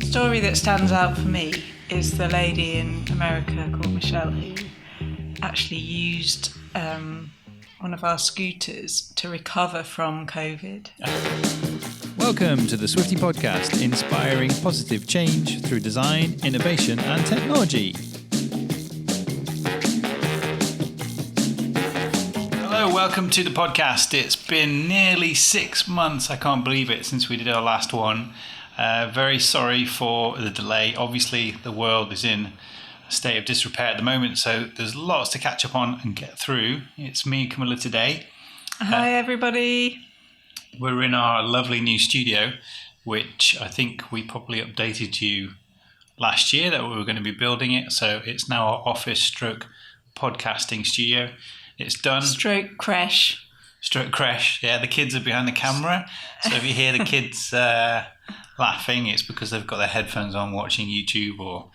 story that stands out for me is the lady in America called Michelle who actually used one of our scooters to recover from COVID. Welcome to the Swifty Podcast, inspiring positive change through design, innovation and technology. Hello, welcome to the podcast. It's been nearly 6 months, I can't believe it, since we did our last one. Very sorry for the delay. Obviously, the world is in a state of disrepair at the moment, so there's lots to catch up on and get through. It's me and Camilla today. Hi, everybody. We're in our lovely new studio, which I think we probably updated you last year that we were going to be building it. So it's now our office stroke podcasting studio. It's done. Stroke crash. Yeah, the kids are behind the camera. So if you hear the kids laughing, it's because they've got their headphones on watching YouTube or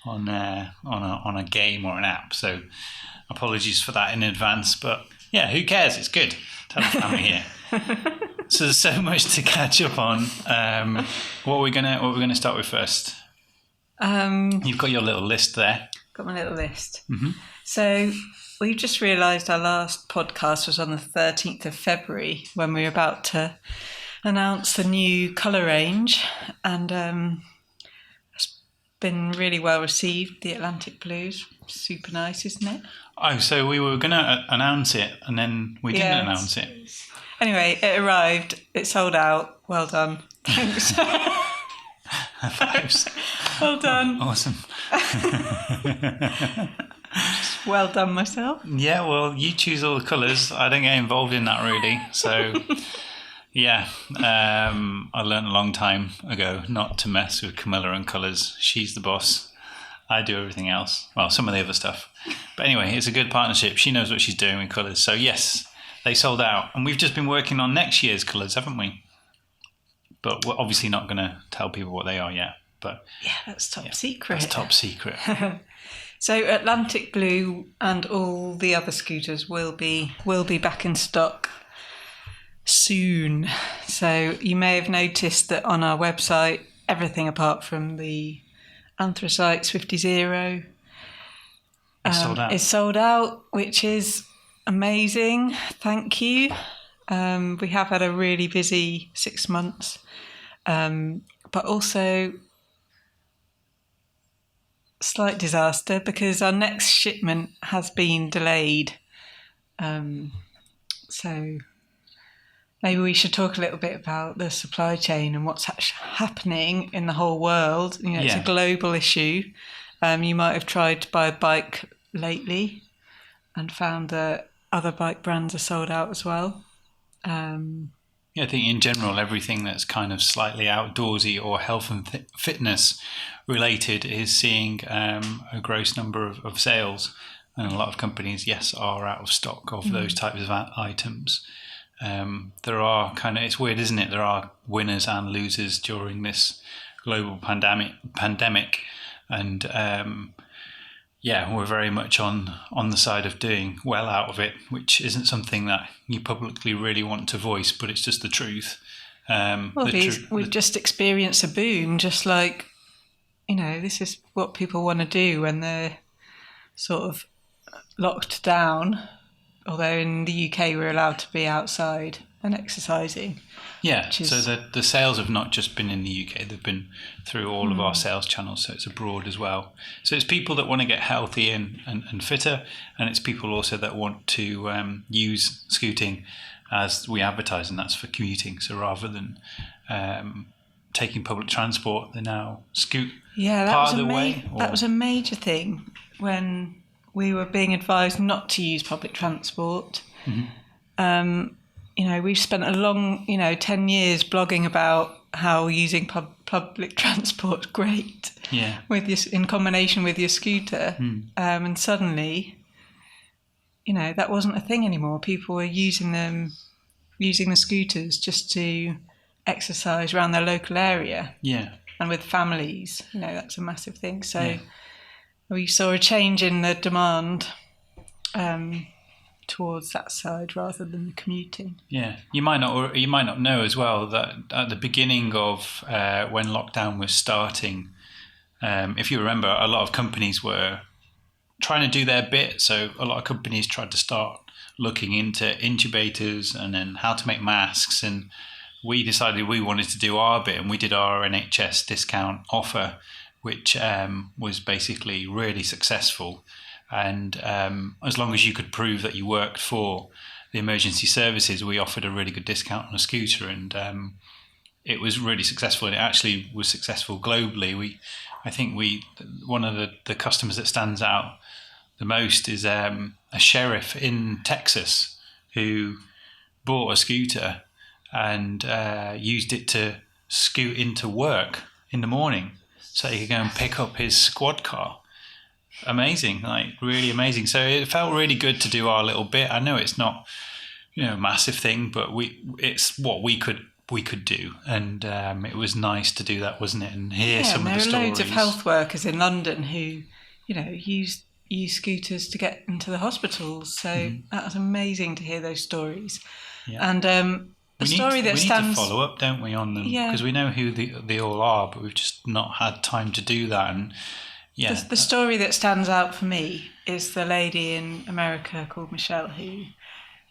on a game or an app. So apologies for that in advance. But yeah, who cares? It's good to have the family here. So there's so much to catch up on. What are we gonna start with first? You've got your little list there. Got my little list. Mm-hmm. So we've just realised our last podcast was on the 13th of February when we were about to announce the new colour range, and it's been really well received. The Atlantic Blues, super nice, isn't it? Oh, so we were gonna announce it and then we didn't announce it. Anyway, it arrived. It sold out. Well done. Thanks. Thanks. Well done. Awesome. Well done myself. Yeah, well, you choose all the colours. I don't get involved in that really. So, yeah, I learned a long time ago not to mess with Camilla and colours. She's the boss. I do everything else. Well, some of the other stuff. But anyway, it's a good partnership. She knows what she's doing with colours. So, yes. They sold out, and we've just been working on next year's colours, haven't we? But we're obviously not going to tell people what they are yet. But yeah, that's top secret. That's top secret. So Atlantic Blue and all the other scooters will be back in stock soon. So you may have noticed that on our website, everything apart from the anthracite Swifty Zero is sold out, which is amazing. Thank you. We have had a really busy 6 months, but also slight disaster because our next shipment has been delayed. So maybe we should talk a little bit about the supply chain and what's happening in the whole world. You know, it's a global issue. You might have tried to buy a bike lately and found that other bike brands are sold out as well. Yeah, I think in general, everything that's kind of slightly outdoorsy or health and fitness related is seeing a gross number of sales. And a lot of companies, yes, are out of stock of those types of items. There are it's weird, isn't it? There are winners and losers during this global pandemic. And yeah, we're very much on the side of doing well out of it, which isn't something that you publicly really want to voice, but it's just the truth. We've just experienced a boom, just like, this is what people want to do when they're sort of locked down, although in the UK we're allowed to be outside and exercising. Yeah, so the sales have not just been in the UK, they've been through all of our sales channels, so it's abroad as well. So it's people that want to get healthy and fitter, and it's people also that want to use scooting as we advertise, and that's for commuting. So rather than taking public transport, they now scoot part of the way. That was a major thing when we were being advised not to use public transport. Mm-hmm. We've spent a long, 10 years blogging about how using public transport is great. Yeah. In combination with your scooter. And suddenly, that wasn't a thing anymore. People were using the scooters just to exercise around their local area. Yeah. And with families, that's a massive thing. So we saw a change in the demand. towards that side rather than the commuting. Yeah, you might not know as well that at the beginning of when lockdown was starting, if you remember, a lot of companies were trying to do their bit. So a lot of companies tried to start looking into incubators and then how to make masks, and we decided we wanted to do our bit, and we did our NHS discount offer, which was basically really successful. And as long as you could prove that you worked for the emergency services, we offered a really good discount on a scooter, and it was really successful. And it actually was successful globally. I think one of the customers that stands out the most is a sheriff in Texas who bought a scooter and used it to scoot into work in the morning so he could go and pick up his squad car. Amazing, like really amazing. So it felt really good to do our little bit. I know it's not, a massive thing, but it's what we could do, and it was nice to do that, wasn't it? And hear some of the stories. There are loads of health workers in London who, use scooters to get into the hospitals. So that was amazing to hear those stories. Yeah. And we need to follow up, don't we, on them? Yeah. Because we know who they all are, but we've just not had time to do that. And yeah, the story that stands out for me is the lady in America called Michelle who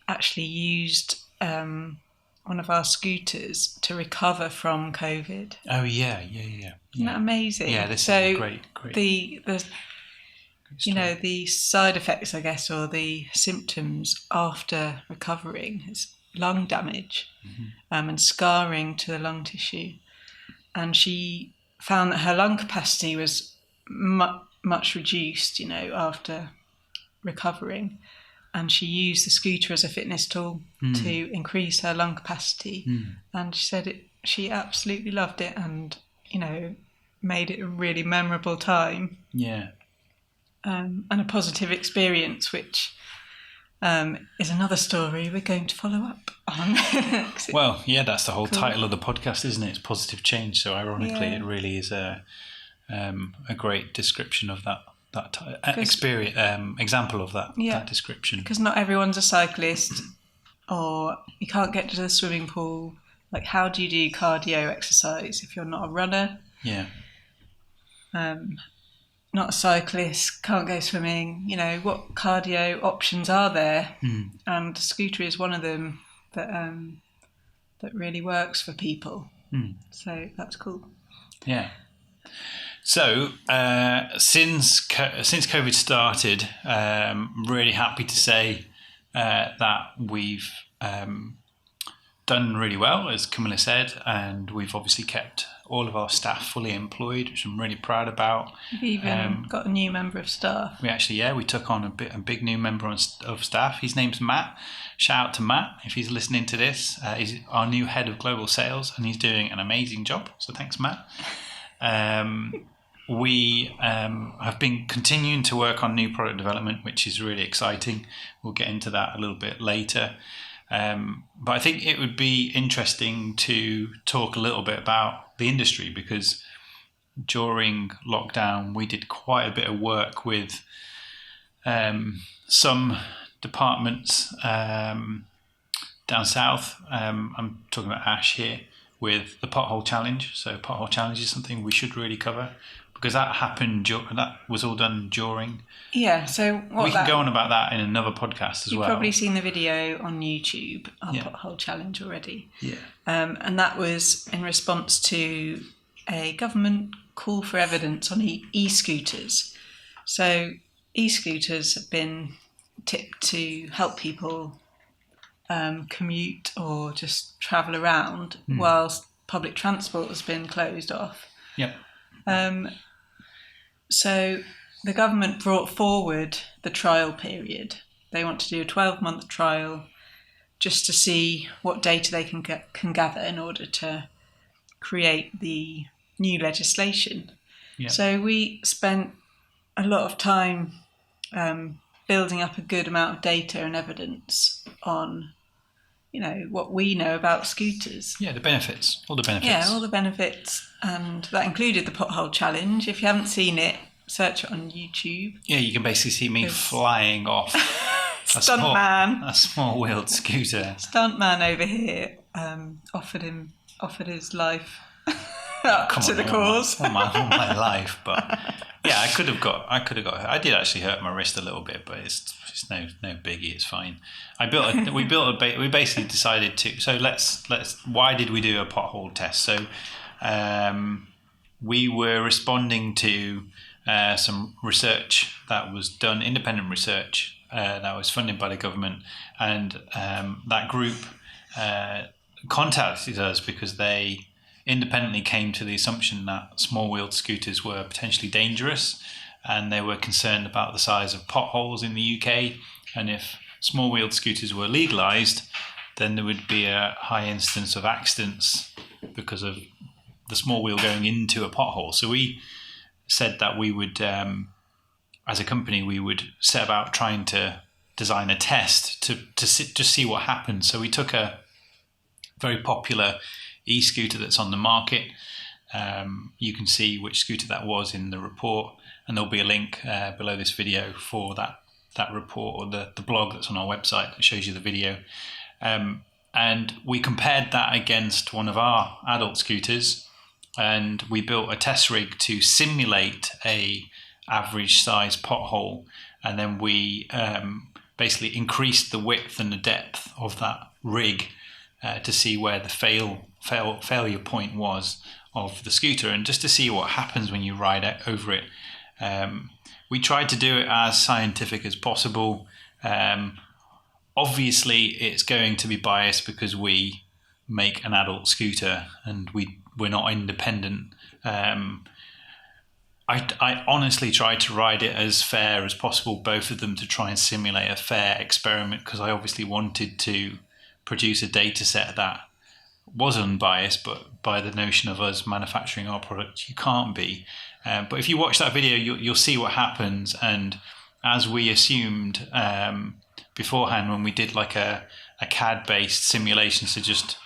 actually used one of our scooters to recover from COVID. Oh yeah. Isn't that amazing? Yeah, this is great. The side effects, I guess, or the symptoms after recovering is lung damage and scarring to the lung tissue. And she found that her lung capacity was much reduced, after recovering. And she used the scooter as a fitness tool to increase her lung capacity. And she said she absolutely loved it and, made it a really memorable time. Yeah. And a positive experience, which is another story we're going to follow up on. Well, yeah, that's the whole title of the podcast, isn't it? It's positive change. So ironically, it really is a great description of that experience, example of that description. Because not everyone's a cyclist, or you can't get to the swimming pool. Like, how do you do cardio exercise if you're not a runner? Yeah. Not a cyclist, can't go swimming. What cardio options are there? And a scooter is one of them that really works for people. So that's cool. Yeah. So since COVID started, really happy to say that we've done really well, as Camilla said, and we've obviously kept all of our staff fully employed, which I'm really proud about. We've even got a new member of staff. We took on a big new member of staff. His name's Matt. Shout out to Matt if he's listening to this. He's our new head of global sales, and he's doing an amazing job. So thanks, Matt. We have been continuing to work on new product development, which is really exciting. We'll get into that a little bit later. But I think it would be interesting to talk a little bit about the industry, because during lockdown we did quite a bit of work with some departments down south. I'm talking about Ash here, with the pothole challenge. So pothole challenge is something we should really cover, because that happened. That was all done during. Yeah. So we can go on about that in another podcast as well. You've probably seen the video on YouTube, our pothole challenge already. Yeah. And that was in response to a government call for evidence on e-scooters. So e-scooters have been tipped to help people commute or just travel around whilst public transport has been closed off. Yep. So the government brought forward the trial period. They want to do a 12-month trial just to see what data they can gather in order to create the new legislation. Yep. So we spent a lot of time building up a good amount of data and evidence on, what we know about scooters. Yeah, the benefits, all the benefits. Yeah, all the benefits. And that included the pothole challenge. If you haven't seen it, search it on YouTube. Yeah, you can basically see me flying off stuntman. A small-wheeled scooter. Stuntman over here offered his life to the cause. All my life, but yeah, I could have got. I did actually hurt my wrist a little bit, but it's no biggie. It's fine. We basically decided to. So let's. Why did we do a pothole test? So we were responding to some research that was done, independent research that was funded by the government, and that group contacted us because they independently came to the assumption that small-wheeled scooters were potentially dangerous, and they were concerned about the size of potholes in the UK, and if small-wheeled scooters were legalised, then there would be a high instance of accidents because of the small wheel going into a pothole. So we said that we would, as a company, we would set about trying to design a test to see what happens. So we took a very popular e-scooter that's on the market. You can see which scooter that was in the report, and there'll be a link below this video for that report, or the blog that's on our website that shows you the video. And we compared that against one of our adult scooters, and we built a test rig to simulate a average size pothole, and then we basically increased the width and the depth of that rig to see where the failure point was of the scooter, and just to see what happens when you ride over it. We tried to do it as scientific as possible. Obviously, it's going to be biased because we make an adult scooter and we're not independent. I honestly tried to ride it as fair as possible, both of them, to try and simulate a fair experiment, because I obviously wanted to produce a data set that was unbiased, but by the notion of us manufacturing our product, you can't be. But if you watch that video, you'll see what happens. And as we assumed beforehand, when we did like a CAD-based simulation, so just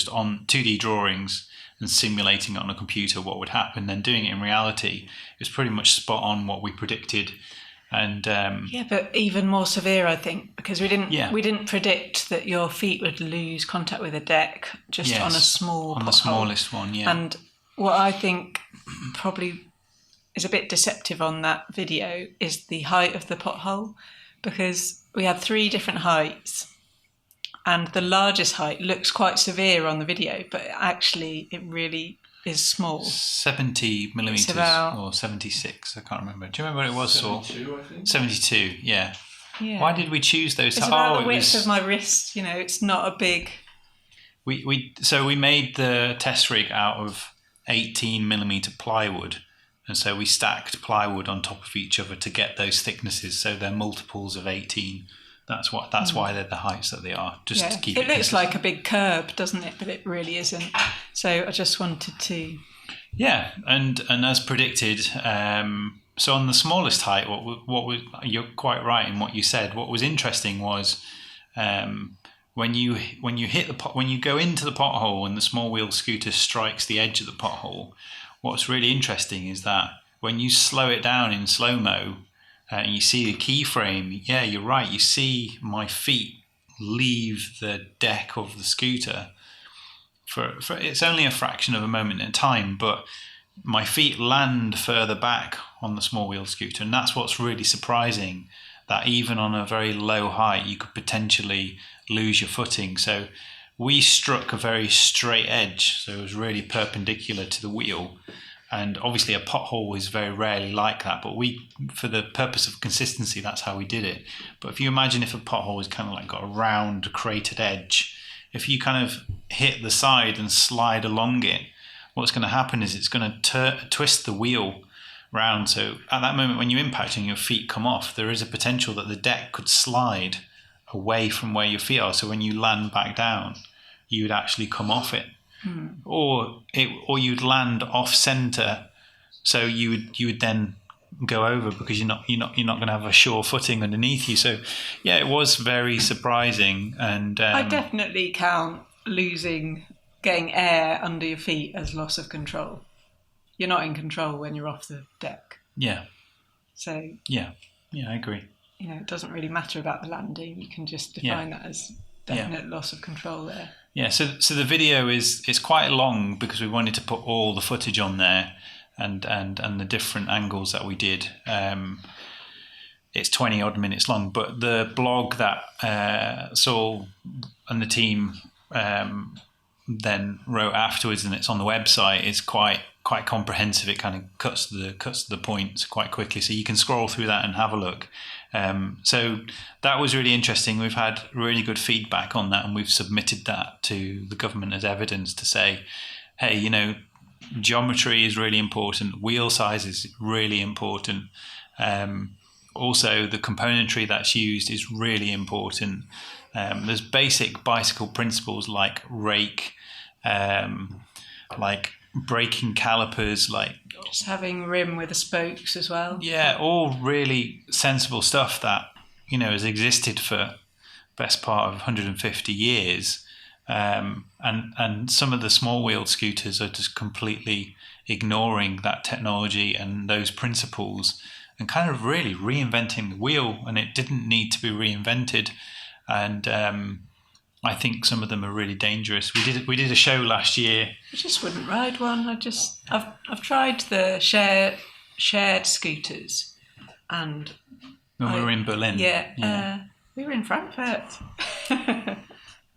on 2D drawings and simulating it on a computer what would happen, then doing it in reality, it was pretty much spot on what we predicted. And yeah, but even more severe, I think, because we didn't predict that your feet would lose contact with the deck just on a small pothole. The smallest one, yeah. And what I think probably is a bit deceptive on that video is the height of the pothole, because we had 3 different heights, and the largest height looks quite severe on the video, but actually it really is small. 70 millimeters or 76, I can't remember. Do you remember what it was, Saul? 72, I think. 72, yeah. Why did we choose those? It's about the width of my wrist, it's not a big... So we made the test rig out of 18 millimeter plywood, and so we stacked plywood on top of each other to get those thicknesses, so they're multiples of 18. That's why they're the heights that they are, just to keep it looks like a big curb, doesn't it? But it really isn't. So I just wanted to... Yeah, and as predicted, so on the smallest height, you're quite right in what you said. What was interesting was when you go into the pothole and the small wheel scooter strikes the edge of the pothole, what's really interesting is that when you slow it down in slow-mo, and you see the keyframe, yeah, you're right, you see my feet leave the deck of the scooter for it's only a fraction of a moment in time, but my feet land further back on the small wheel scooter, and that's what's really surprising, that even on a very low height you could potentially lose your footing. So we struck a very straight edge, so it was really perpendicular to the wheel. And obviously a pothole is very rarely like that, but for the purpose of consistency, that's how we did it. But if you imagine if a pothole is kind of like got a round cratered edge, if you kind of hit the side and slide along it, what's going to happen is it's going to twist the wheel round. So at that moment when you impact and your feet come off, there is a potential that the deck could slide away from where your feet are. So when you land back down, you would actually come off it. Or you'd land off center, so you would then go over because you're not going to have a sure footing underneath you. So yeah, it was very surprising, and I definitely count getting air under your feet as loss of control. You're not in control when you're off the deck. Yeah. So yeah, I agree. it doesn't really matter about the landing. You can just define that as definite loss of control there. Yeah, so the video is quite long because we wanted to put all the footage on there and the different angles that we did. It's 20 odd minutes long, but the blog that Saul and the team then wrote afterwards, and it's on the website, is quite comprehensive. It kind of cuts to the points quite quickly, so you can scroll through that and have a look. So that was really interesting. We've had really good feedback on that, and we've submitted that to the government as evidence to say, hey, geometry is really important, wheel size is really important. Also, the componentry that's used is really important. There's basic bicycle principles like rake, like braking calipers, like just having rim with the spokes as well. Yeah, all really sensible stuff that has existed for best part of 150 years. And some of the small wheeled scooters are just completely ignoring that technology and those principles, and kind of really reinventing the wheel, and it didn't need to be reinvented. And I think some of them are really dangerous. We did a show last year. I just wouldn't ride one. I've tried the shared scooters, and when we were in Berlin. Yeah. We were in Frankfurt.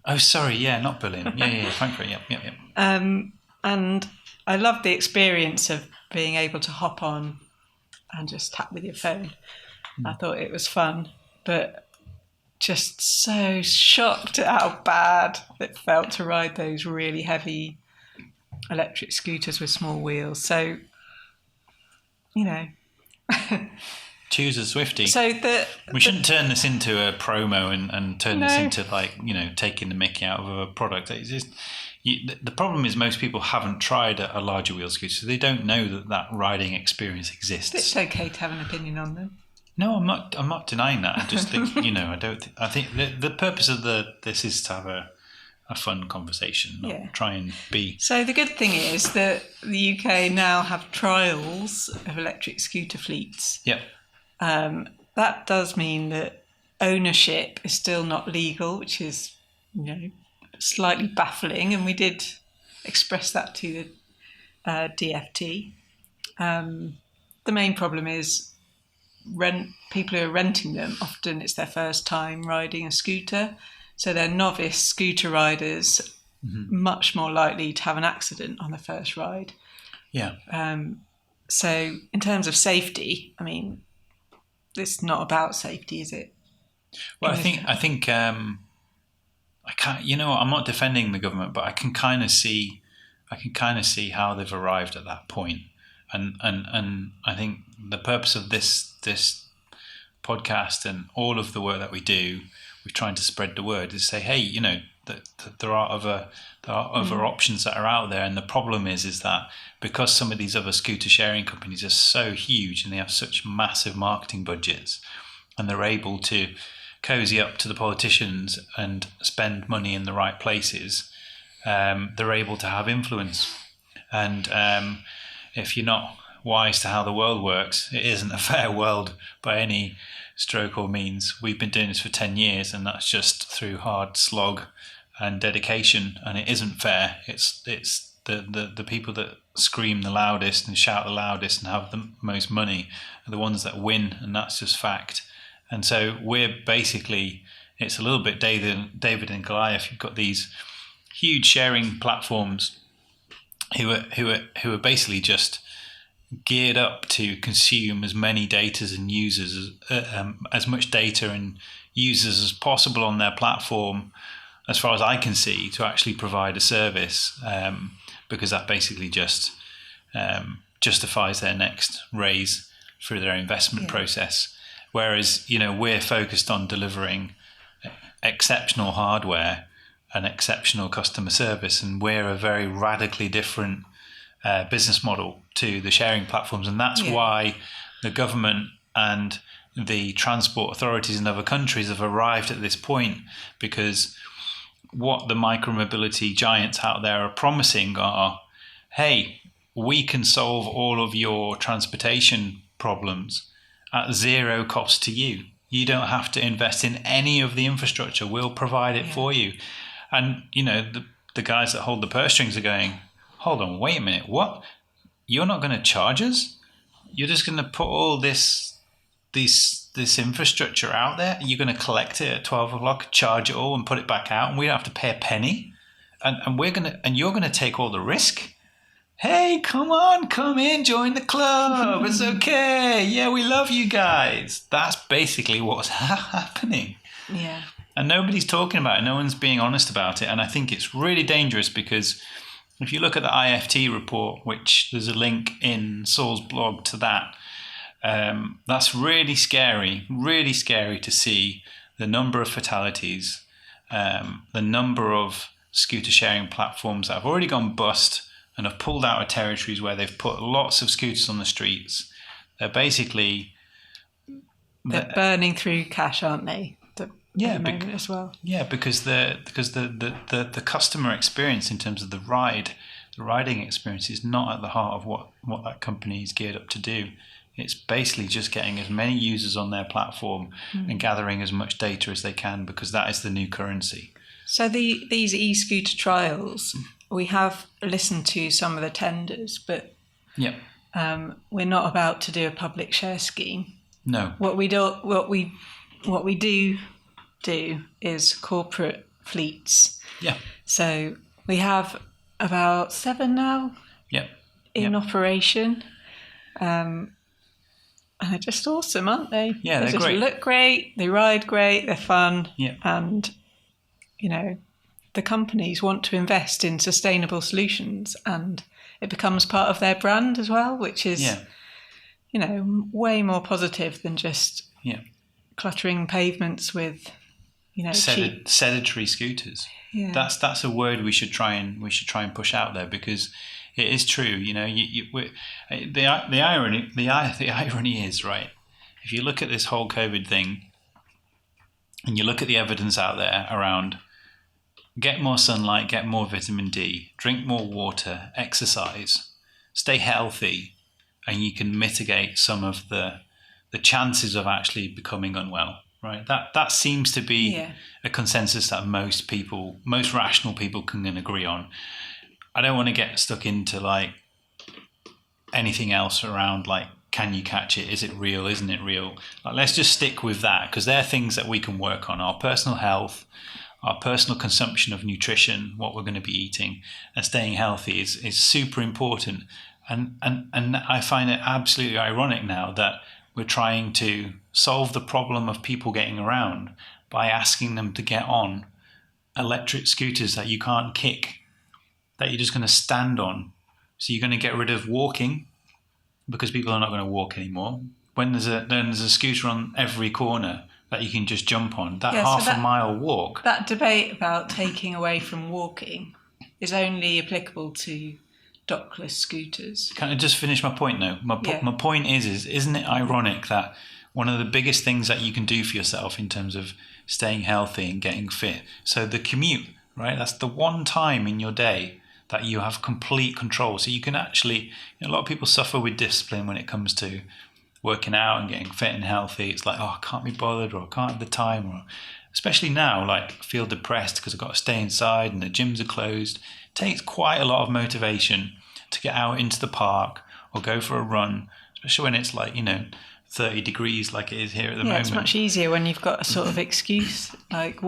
Oh, sorry, not Berlin. Yeah, Frankfurt. Yeah. And I loved the experience of being able to hop on and just tap with your phone. I thought it was fun, but just so shocked at how bad it felt to ride those really heavy electric scooters with small wheels. So, choose a Swifty. So we shouldn't turn this into a promo and turn this into taking the mickey out of a product. It's just, the problem is most people haven't tried a larger wheel scooter, so they don't know that riding experience exists. It's okay to have an opinion on them. No, I'm not denying that. I just think I think the purpose of this is to have a fun conversation, not try and be. So the good thing is that the UK now have trials of electric scooter fleets. Yep. That does mean that ownership is still not legal, which is slightly baffling, and we did express that to the DFT. The main problem is people who are renting them, often it's their first time riding a scooter, so they're novice scooter riders, much more likely to have an accident on their first ride. Yeah. So in terms of safety, it's not about safety, is it? Well, I think I can't. I'm not defending the government, but I can kind of see how they've arrived at that point. And I think the purpose of this podcast and all of the work that we do, we're trying to spread the word, is say, hey, that there are other options that are out there. And the problem is that because some of these other scooter sharing companies are so huge and they have such massive marketing budgets, and they're able to cozy up to the politicians and spend money in the right places, they're able to have influence. And if you're not wise to how the world works, it isn't a fair world by any stroke or means. We've been doing this for 10 years, and that's just through hard slog and dedication, and it isn't fair. It's the people that scream the loudest and shout the loudest and have the most money are the ones that win, and that's just fact. And so we're basically, it's a little bit David and Goliath. You've got these huge sharing platforms who are basically just geared up to consume as many data and users as much data and users as possible on their platform, as far as I can see, to actually provide a service, because that basically just justifies their next raise through their investment process. Whereas we're focused on delivering exceptional hardware and exceptional customer service, and we're a very radically different business model to the sharing platforms. And that's why the government and the transport authorities in other countries have arrived at this point, because what the micromobility giants out there are promising are, hey, we can solve all of your transportation problems at zero cost to you. You don't have to invest in any of the infrastructure. We'll provide it for you. And, the guys that hold the purse strings are going, hold on, wait a minute, what? You're not going to charge us? You're just going to put all this infrastructure out there? You're going to collect it at 12 o'clock, charge it all and put it back out, and we don't have to pay a penny? And you're going to take all the risk? Hey, come on, come in, join the club. It's okay. Yeah, we love you guys. That's basically what's happening. Yeah. And nobody's talking about it. No one's being honest about it. And I think it's really dangerous because if you look at the IFT report, which there's a link in Saul's blog to that, that's really scary to see the number of fatalities, the number of scooter sharing platforms that have already gone bust and have pulled out of territories where they've put lots of scooters on the streets. They're basically... They're burning through cash, aren't they? As well. Yeah, because the customer experience in terms of the riding experience is not at the heart of what that company is geared up to do. It's basically just getting as many users on their platform and gathering as much data as they can, because that is the new currency. So these e-scooter trials, we have listened to some of the tenders, but we're not about to do a public share scheme. No. What we do is corporate fleets. Yeah. So we have about 7 now in operation. And they're just awesome, aren't they? Yeah, they great. They look great, they ride great, they're fun. Yeah. And, the companies want to invest in sustainable solutions, and it becomes part of their brand as well, which is, way more positive than just cluttering pavements with, cheap sedentary scooters. Yeah. That's a word we should try and push out there, because it is true. The irony is, right, if you look at this whole COVID thing and you look at the evidence out there around get more sunlight, get more vitamin D, drink more water, exercise, stay healthy, and you can mitigate some of the chances of actually becoming unwell. Right, that seems to be a consensus that most rational people can agree on. I don't want to get stuck into anything else around can you catch it? Is it real? Isn't it real? Let's just stick with that, because they're things that we can work on. Our personal health, our personal consumption of nutrition, what we're going to be eating, and staying healthy is super important. And I find it absolutely ironic now that we're trying to solve the problem of people getting around by asking them to get on electric scooters that you can't kick, that you're just going to stand on. So you're going to get rid of walking, because people are not going to walk anymore. When there's a scooter on every corner that you can just jump on, a mile walk. That debate about taking away from walking is only applicable to dockless scooters. Can I just finish my point now? My point is isn't it ironic that one of the biggest things that you can do for yourself in terms of staying healthy and getting fit, so the commute, right? That's the one time in your day that you have complete control. So you can actually, a lot of people suffer with discipline when it comes to working out and getting fit and healthy. It's I can't be bothered, or I can't have the time, or especially now, I feel depressed because I've got to stay inside and the gyms are closed. It takes quite a lot of motivation to get out into the park or go for a run, especially when it's 30 degrees like it is here at the moment. It's much easier when you've got a sort of excuse, like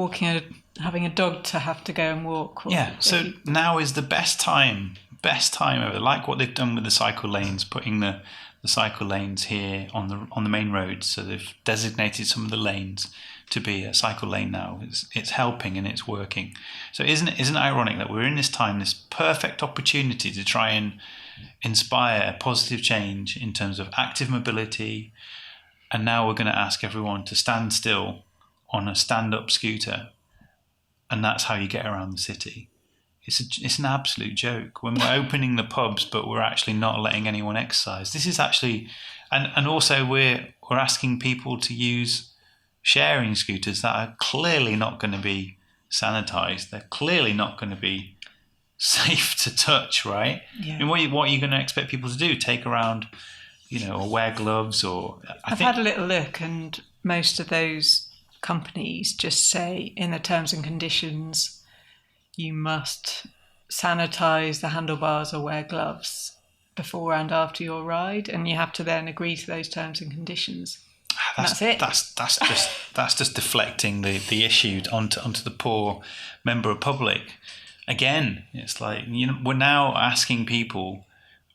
having a dog to have to go and walk. So now is the best time ever, like what they've done with the cycle lanes, putting the cycle lanes here on the main roads. So they've designated some of the lanes to be a cycle lane now. It's helping and it's working. So isn't it ironic that we're in this time, this perfect opportunity to try and inspire positive change in terms of active mobility, and now we're going to ask everyone to stand still on a stand-up scooter, and that's how you get around the city. It's an absolute joke when we're opening the pubs, but we're actually not letting anyone exercise. This is actually, and also we're asking people to use sharing scooters that are clearly not going to be sanitized. They're clearly not going to be safe to touch, right? Yeah. I mean, what are you going to expect people to do? Take around, or wear gloves? Or I've had a little look, and most of those companies just say in the terms and conditions, you must sanitize the handlebars or wear gloves before and after your ride, and you have to then agree to those terms and conditions. That's it. That's just deflecting the issue onto the poor member of public. Again, it's like, we're now asking people,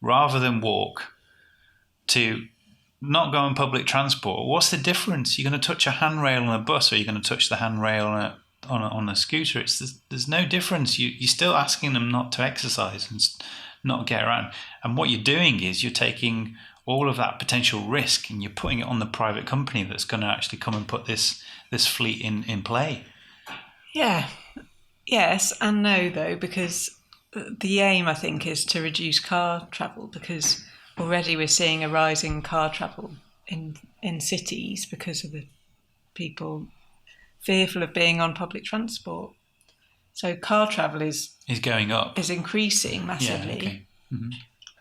rather than walk, to not go on public transport. What's the difference? You're going to touch a handrail on a bus, or you're going to touch the handrail on a scooter. There's no difference. You're still asking them not to exercise and not get around. And what you're doing is you're taking all of that potential risk and you're putting it on the private company that's going to actually come and put this fleet in play. Yeah. Yes and no, though, because the aim, I think, is to reduce car travel, because already we're seeing a rise in car travel in cities because of the people fearful of being on public transport. So car travel is going up, is increasing massively. Yeah, okay. Mm-hmm.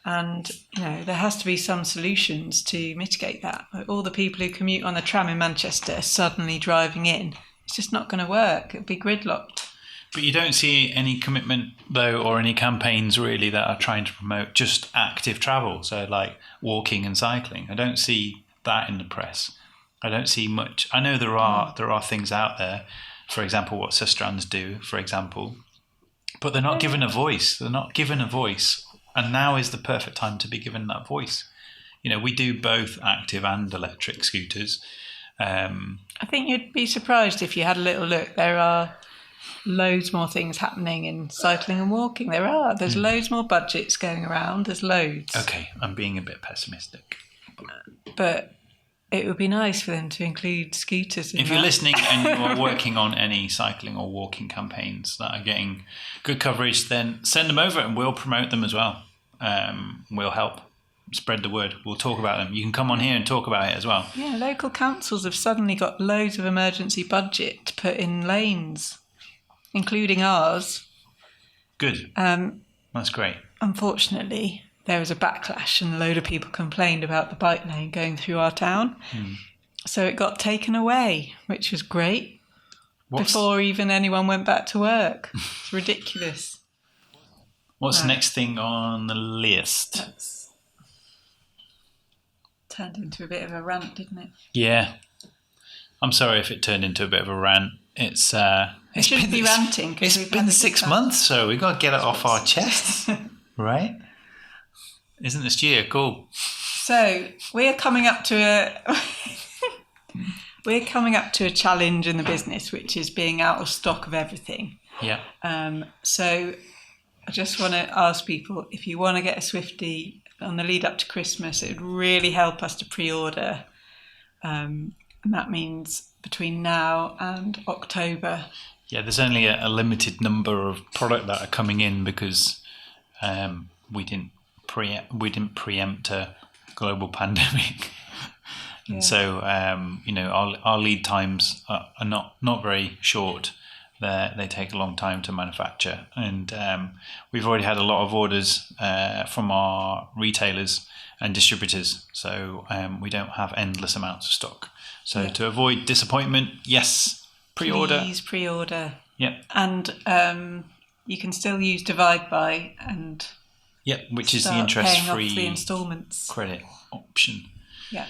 And there has to be some solutions to mitigate that. Like all the people who commute on the tram in Manchester suddenly driving in, it's just not going to work. It'll be gridlocked. But you don't see any commitment, though, or any campaigns really that are trying to promote just active travel, so like walking and cycling. I don't see that in the press. I don't see much. I know there are things out there, for example, what Sustrans do, for example, but they're not given a voice. They're not given a voice, and now is the perfect time to be given that voice. We do both active and electric scooters. I think you'd be surprised if you had a little look. There are loads more things happening in cycling and walking. There's loads more budgets going around. There's loads. Okay, I'm being a bit pessimistic. But it would be nice for them to include scooters in If you're listening and you are working on any cycling or walking campaigns that are getting good coverage, then send them over and we'll promote them as well. We'll help spread the word. We'll talk about them. You can come on here and talk about it as well. Yeah, local councils have suddenly got loads of emergency budget to put in lanes, including ours. Good. That's great. Unfortunately, there was a backlash and a load of people complained about the bike lane going through our town. So it got taken away, which was great. Before even anyone went back to work. It's ridiculous. What's the next thing on the list? That's turned into a bit of a rant, didn't it? Yeah. I'm sorry if it turned into a bit of a rant. It shouldn't be ranting. It's been 6 months, so we've got to get it off our chests, right? Isn't this year cool? So we're coming up to a challenge in the business, which is being out of stock of everything. Yeah. So I just want to ask people, if you want to get a Swifty on the lead up to Christmas, it would really help us to pre-order. And that means between now and October. Yeah, there's only a limited number of product that are coming in because we didn't preempt a global pandemic. And so, our lead times are not very short. They take a long time to manufacture. And we've already had a lot of orders from our retailers and distributors. So we don't have endless amounts of stock. So to avoid disappointment, yes, pre-order. Please pre-order. Yep. And you can still use Divide By and which is the interest-free the installments credit option. Yeah.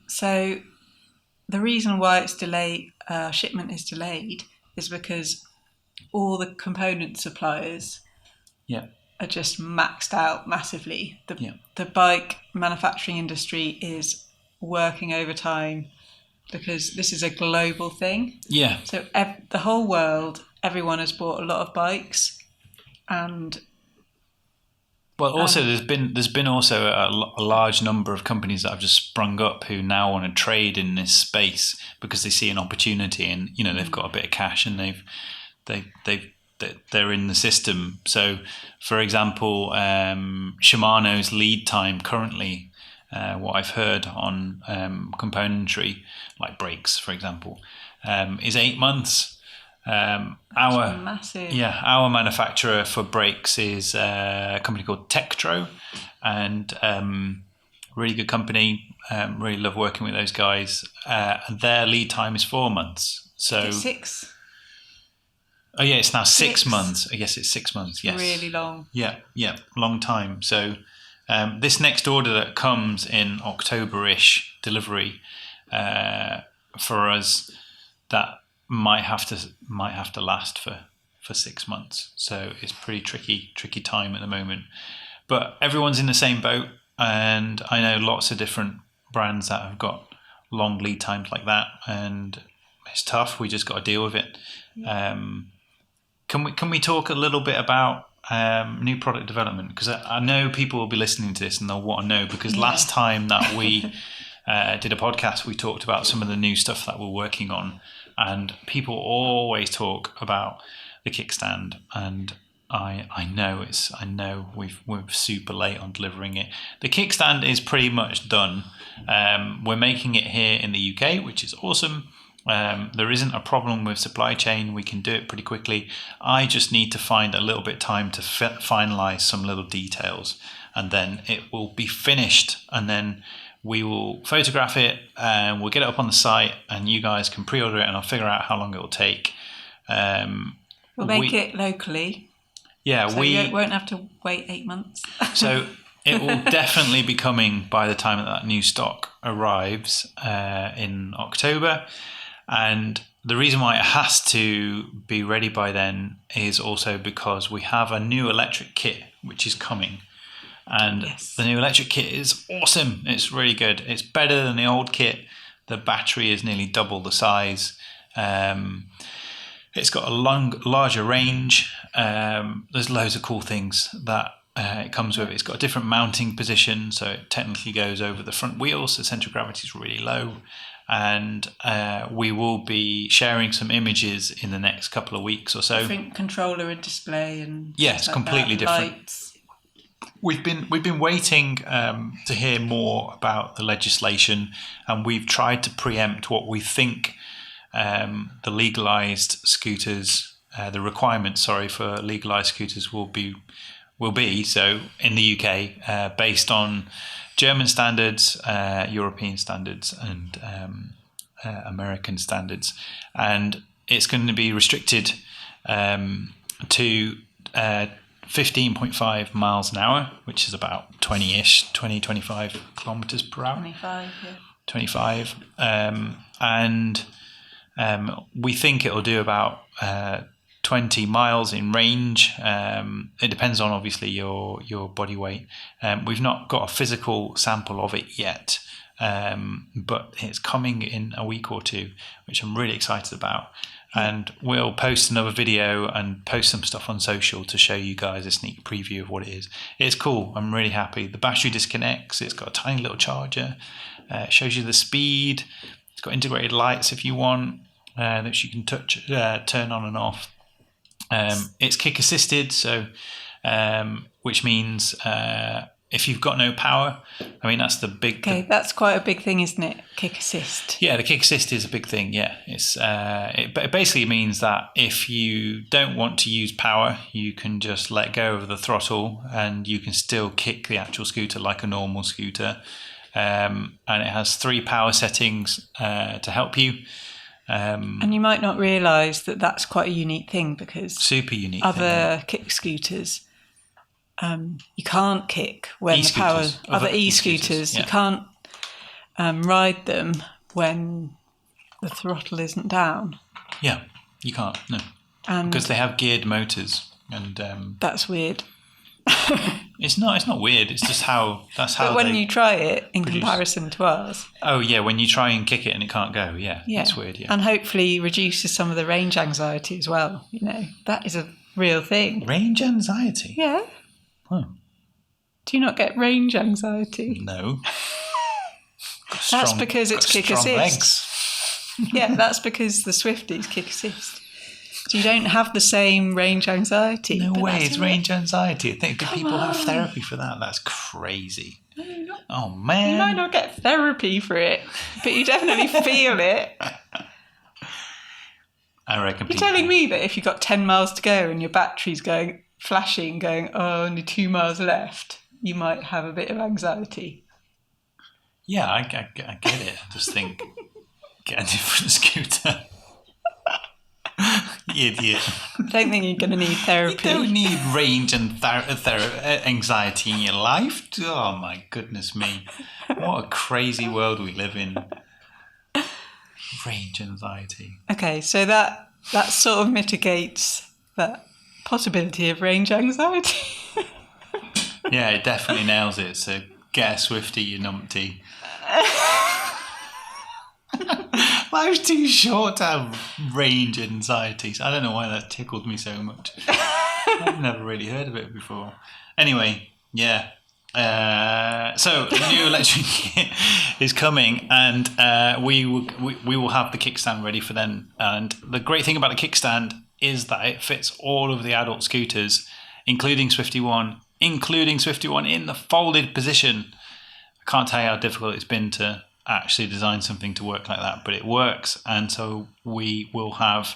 So the reason why it's delayed, shipment is delayed, is because all the component suppliers are just maxed out massively. The bike manufacturing industry is working overtime because this is a global thing. Yeah. So the whole world, everyone has bought a lot of bikes, and also there's been also a large number of companies that have just sprung up who now want to trade in this space because they see an opportunity, and they've got a bit of cash and they're in the system. So, for example, Shimano's lead time currently, what I've heard on componentry like brakes, for example, is 8 months. Our manufacturer for brakes is a company called Tektro, and really good company. Really love working with those guys. Their lead time is 4 months. So 6. Oh yeah, it's now 6 months. I guess it's 6 months. Yes, really long. Yeah, long time. So this next order that comes in October-ish delivery for us, that might have to last for 6 months. So it's pretty tricky time at the moment. But everyone's in the same boat, and I know lots of different brands that have got long lead times like that, and it's tough. We just got to deal with it. Can we talk a little bit about new product development? Because I know people will be listening to this and they'll want to know, because last time that we did a podcast, we talked about some of the new stuff that we're working on, and people always talk about the kickstand, and I know we're super late on delivering it. The kickstand is pretty much done. We're making it here in the UK, which is awesome. There isn't a problem with supply chain. We can do it pretty quickly. I just need to find a little bit of time to finalize some little details, and then it will be finished, and then we will photograph it and we'll get it up on the site, and you guys can pre-order it, and I'll figure out how long it will take. We'll make it locally. Yeah, so you won't have to wait 8 months. So it will definitely be coming by the time that new stock arrives in October. And the reason why it has to be ready by then is also because we have a new electric kit which is coming. And the new electric kit is awesome. It's really good. It's better than the old kit. The battery is nearly double the size. It's got a larger range. There's loads of cool things that it comes with. It's got a different mounting position, so it technically goes over the front wheels. The centre of gravity is really low. And we will be sharing some images in the next couple of weeks or so. Different controller and display, and yes, completely different. Lights. We've been waiting to hear more about the legislation, and we've tried to preempt what we think the legalised scooters, the requirements, for legalised scooters will be. So in the UK, based on German standards, European standards, and American standards, and it's going to be restricted to 15.5 miles an hour, which is about 25 kilometers per hour. 25, and we think it'll do about 20 miles in range. It depends on obviously your body weight. We've not got a physical sample of it yet, but it's coming in a week or two, which I'm really excited about. And we'll post another video and post some stuff on social to show you guys a sneak preview of what it is. It's cool. I'm really happy. The battery disconnects. It's got a tiny little charger. It shows you the speed. It's got integrated lights if you want, that you can turn on and off. It's kick assisted, so which means if you've got no power, I mean that's the big. Okay, that's quite a big thing, isn't it? Kick assist. Yeah, the kick assist is a big thing. Yeah, it basically means that if you don't want to use power, you can just let go of the throttle and you can still kick the actual scooter like a normal scooter. And it has 3 power settings to help you. And you might not realise that that's quite a unique thing, because super unique other kick scooters, you can't kick when the power. Other e-scooters, you can't ride them when the throttle isn't down. Yeah, you can't. No, because they have geared motors, and that's weird. It's not weird. It's just how. But when you try it in comparison to ours. Oh yeah, when you try and kick it and it can't go. Yeah, it's weird. Yeah, and hopefully reduces some of the range anxiety as well. You know, that is a real thing. Range anxiety. Yeah. Oh. Do you not get range anxiety? No. That's because it's kick assist. Legs. Yeah, that's because the Swifty's kick assist. So you don't have the same range anxiety. No way, it's range anxiety. I think people have therapy for that. That's crazy. No, you're not. Oh, man. You might not get therapy for it, but you definitely feel it. I reckon. You're telling me that if you've got 10 miles to go and your battery's flashing, going, oh, only 2 miles left, you might have a bit of anxiety. Yeah, I get it. I just think, get a different scooter. You idiot. I don't think you're going to need therapy. You don't need range and anxiety in your life. Oh, my goodness me. What a crazy world we live in. Range anxiety. Okay, so that sort of mitigates that possibility of range anxiety. Yeah, it definitely nails it. So get a Swifty, you numpty. Life's too short to have range anxieties. I don't know why that tickled me so much. I've never really heard of it before. Anyway, yeah. So the new electric kit is coming, and we will have the kickstand ready for then. And the great thing about the kickstand is that it fits all of the adult scooters, including Swifty One in the folded position. I can't tell you how difficult it's been to actually design something to work like that, but it works. And so we will have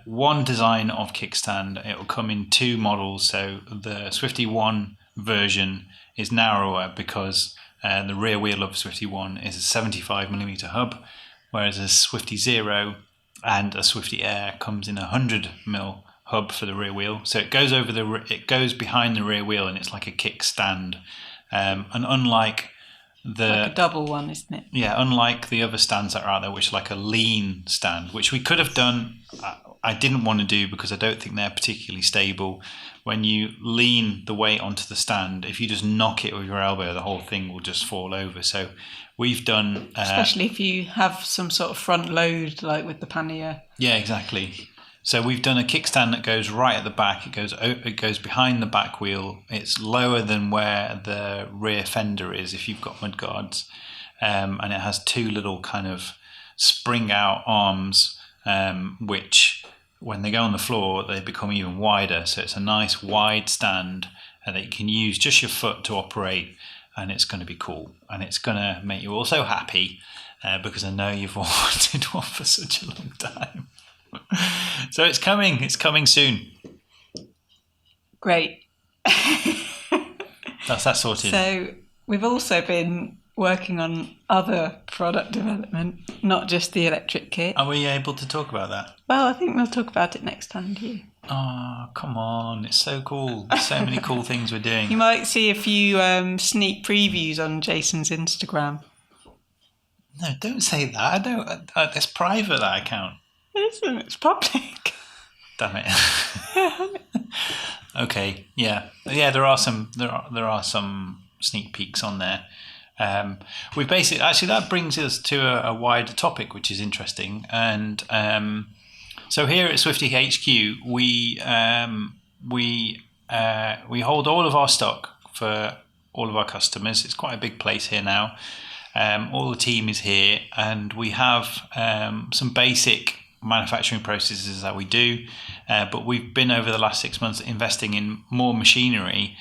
one design of kickstand. It will come in two models. So the Swifty One version is narrower because the rear wheel of Swifty One is a 75mm hub, whereas a Swifty Zero and a Swifty Air comes in a 100mm hub for the rear wheel. So it goes behind the rear wheel, and it's like a kickstand. And unlike like a double one, isn't it? Yeah, unlike the other stands that are out there, which are like a lean stand, which we could have done. I didn't want to do because I don't think they're particularly stable. When you lean the weight onto the stand, if you just knock it with your elbow, the whole thing will just fall over. So we've done... especially if you have some sort of front load, like with the pannier. Yeah, exactly. So we've done a kickstand that goes right at the back. It goes behind the back wheel. It's lower than where the rear fender is if you've got mudguards. And it has two little kind of spring out arms, which when they go on the floor, they become even wider. So it's a nice wide stand that you can use just your foot to operate, and it's going to be cool. And it's going to make you also happy because I know you've wanted one for such a long time. So it's coming soon. Great. That's that sorted. So we've also been working on other product development, not just the electric kit. Are we able to talk about that? Well, I think we'll talk about it next time, do you? Oh, come on. It's so cool. There's so many cool things we're doing. You might see a few sneak previews on Jason's Instagram. No, don't say that. I don't. It's private, that account. Listen, it's public. Damn it. Okay, yeah. There are some sneak peeks on there. We basically that brings us to a wider topic, which is interesting. And so here at Swifty HQ, we hold all of our stock for all of our customers. It's quite a big place here now. All the team is here, and we have some basic manufacturing processes that we do, but we've been over the last 6 months investing in more machinery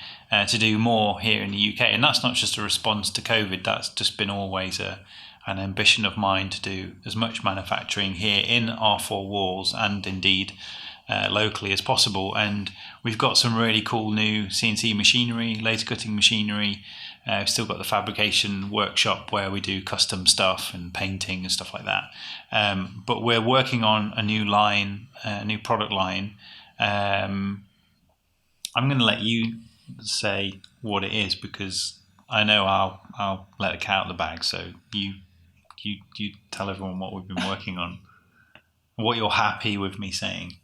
to do more here in the UK, and that's not just a response to COVID. That's just been always an ambition of mine to do as much manufacturing here in our four walls and indeed locally as possible. And we've got some really cool new CNC machinery, laser cutting machinery. We've still got the fabrication workshop where we do custom stuff and painting and stuff like that. But we're working on a new line, a new product line. I'm going to let you say what it is because I know I'll let the cat out of the bag. So you tell everyone what we've been working on, what you're happy with me saying.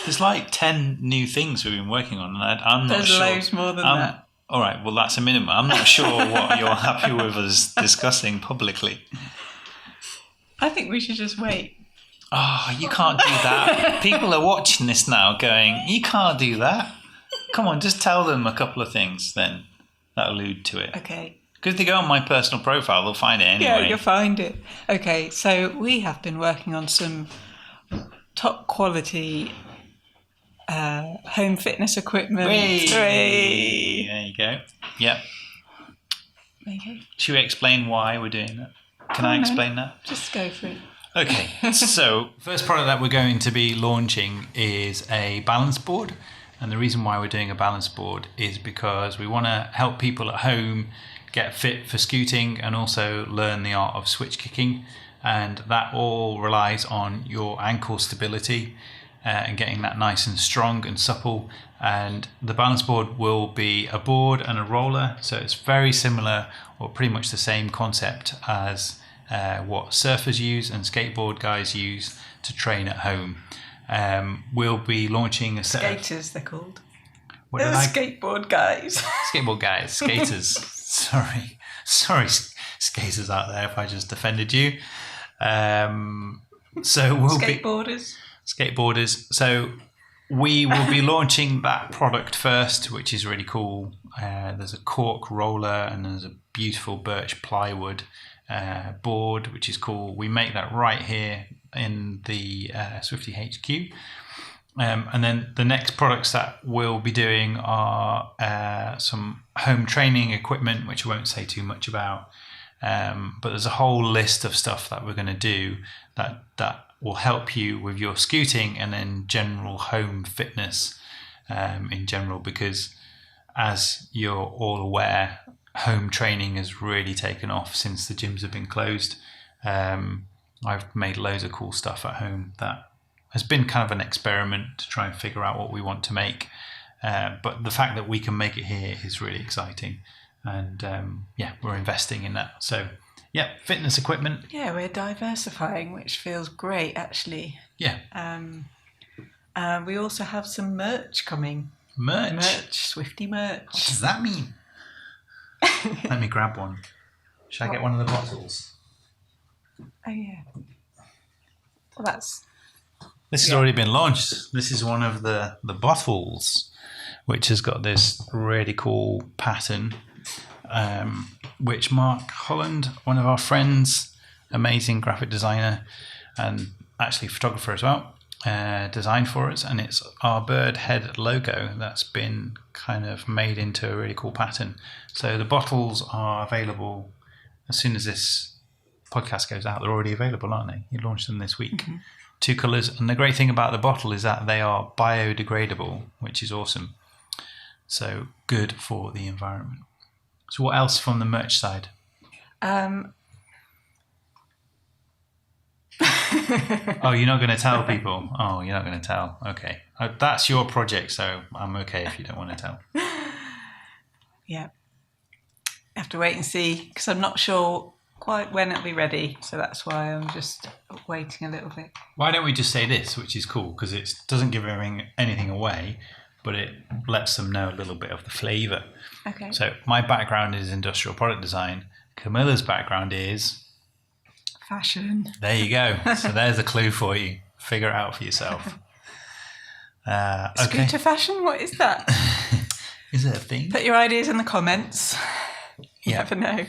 There's like 10 new things we've been working on, and I'm not sure. There's loads more than that. All right, well, that's a minimum. I'm not sure what you're happy with us discussing publicly. I think we should just wait. Oh, you can't do that. People are watching this now going, you can't do that. Come on, just tell them a couple of things then that allude to it. Okay. Because if they go on my personal profile, they'll find it anyway. Yeah, you'll find it. Okay, so we have been working on some top quality home fitness equipment. Hey. There you go. Yep. Okay. Should we explain why we're doing that? Can I explain that? Just go for it. Okay. So, first product that we're going to be launching is a balance board. And the reason why we're doing a balance board is because we want to help people at home get fit for scooting and also learn the art of switch kicking. And that all relies on your ankle stability and getting that nice and strong and supple. And the balance board will be a board and a roller. So it's very similar, or pretty much the same concept as what surfers use and skateboard guys use to train at home. We'll be launching a set skaters, they're called. What They're skateboard guys. Skateboard guys, skaters. Sorry, skaters out there if I just offended you. So we'll skateboarders. So we will be launching that product first, which is really cool. There's a cork roller and there's a beautiful birch plywood board, which is cool. We make that right here in the Swifty HQ. And then the next products that we'll be doing are some home training equipment, which I won't say too much about. But there's a whole list of stuff that we're going to do that will help you with your scooting and then general home fitness in general, because as you're all aware, home training has really taken off since the gyms have been closed. I've made loads of cool stuff at home that has been kind of an experiment to try and figure out what we want to make. But the fact that we can make it here is really exciting. And we're investing in that. So, fitness equipment. Yeah, we're diversifying, which feels great, actually. Yeah. We also have some merch coming. Merch, Swifty merch. What does that mean? Let me grab one. Should I get one of the bottles? Oh, yeah. Well, this has already been launched. This is one of the bottles, which has got this really cool pattern, which Mark Holland, one of our friends, amazing graphic designer and actually photographer as well, designed for us. And it's our bird head logo that's been kind of made into a really cool pattern. So the bottles are available as soon as this podcast goes out. They're already available, aren't they? You launched them this week. Mm-hmm. 2 colours. And the great thing about the bottle is that they are biodegradable, which is awesome. So good for the environment. So what else from the merch side? Oh, you're not going to tell people? Oh, you're not going to tell. Okay. That's your project, so I'm okay if you don't want to tell. Yeah. I have to wait and see, because I'm not sure quite when it'll be ready. So that's why I'm just waiting a little bit. Why don't we just say this, which is cool, because it doesn't give anything away, but it lets them know a little bit of the flavour. Okay. So my background is industrial product design. Camilla's background is... fashion. There you go. So there's a clue for you. Figure it out for yourself. Okay. Scooter fashion? What is that? Is it a thing? Put your ideas in the comments. You never know.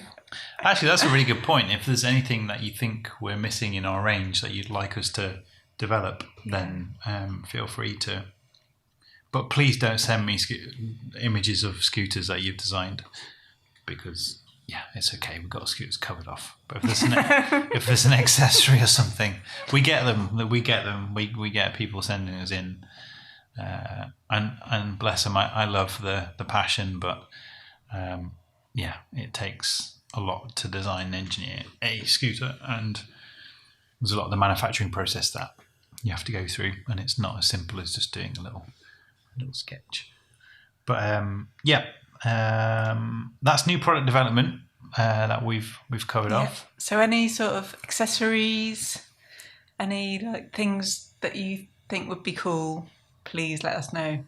Actually, that's a really good point. If there's anything that you think we're missing in our range that you'd like us to develop, then feel free to. But please don't send me images of scooters that you've designed, because it's okay. We've got scooters covered off. But if there's an accessory or something, we get them. We get people sending us in, and bless them. I love the passion, but it takes a lot to design and engineer a scooter, and there's a lot of the manufacturing process that you have to go through, and it's not as simple as just doing a little sketch. But that's new product development that we've covered off. So any sort of accessories, any things that you think would be cool, please let us know.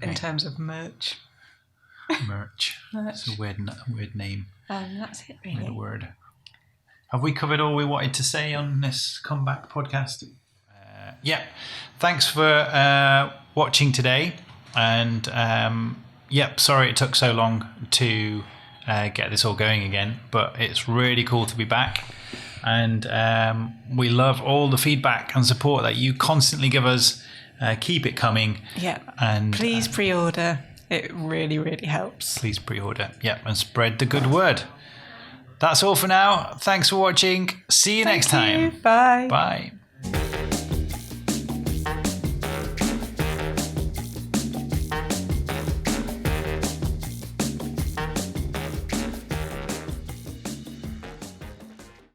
In terms of merch. Merch. It's a weird name. That's it, really. Weird word. Have we covered all we wanted to say on this comeback podcast? Thanks for watching today. And sorry it took so long to get this all going again, but it's really cool to be back. And we love all the feedback and support that you constantly give us. Keep it coming. Yeah. And please pre-order. It really, really helps. Please pre-order. And spread the good word. That's all for now. Thanks for watching. See you next time. Bye. Bye.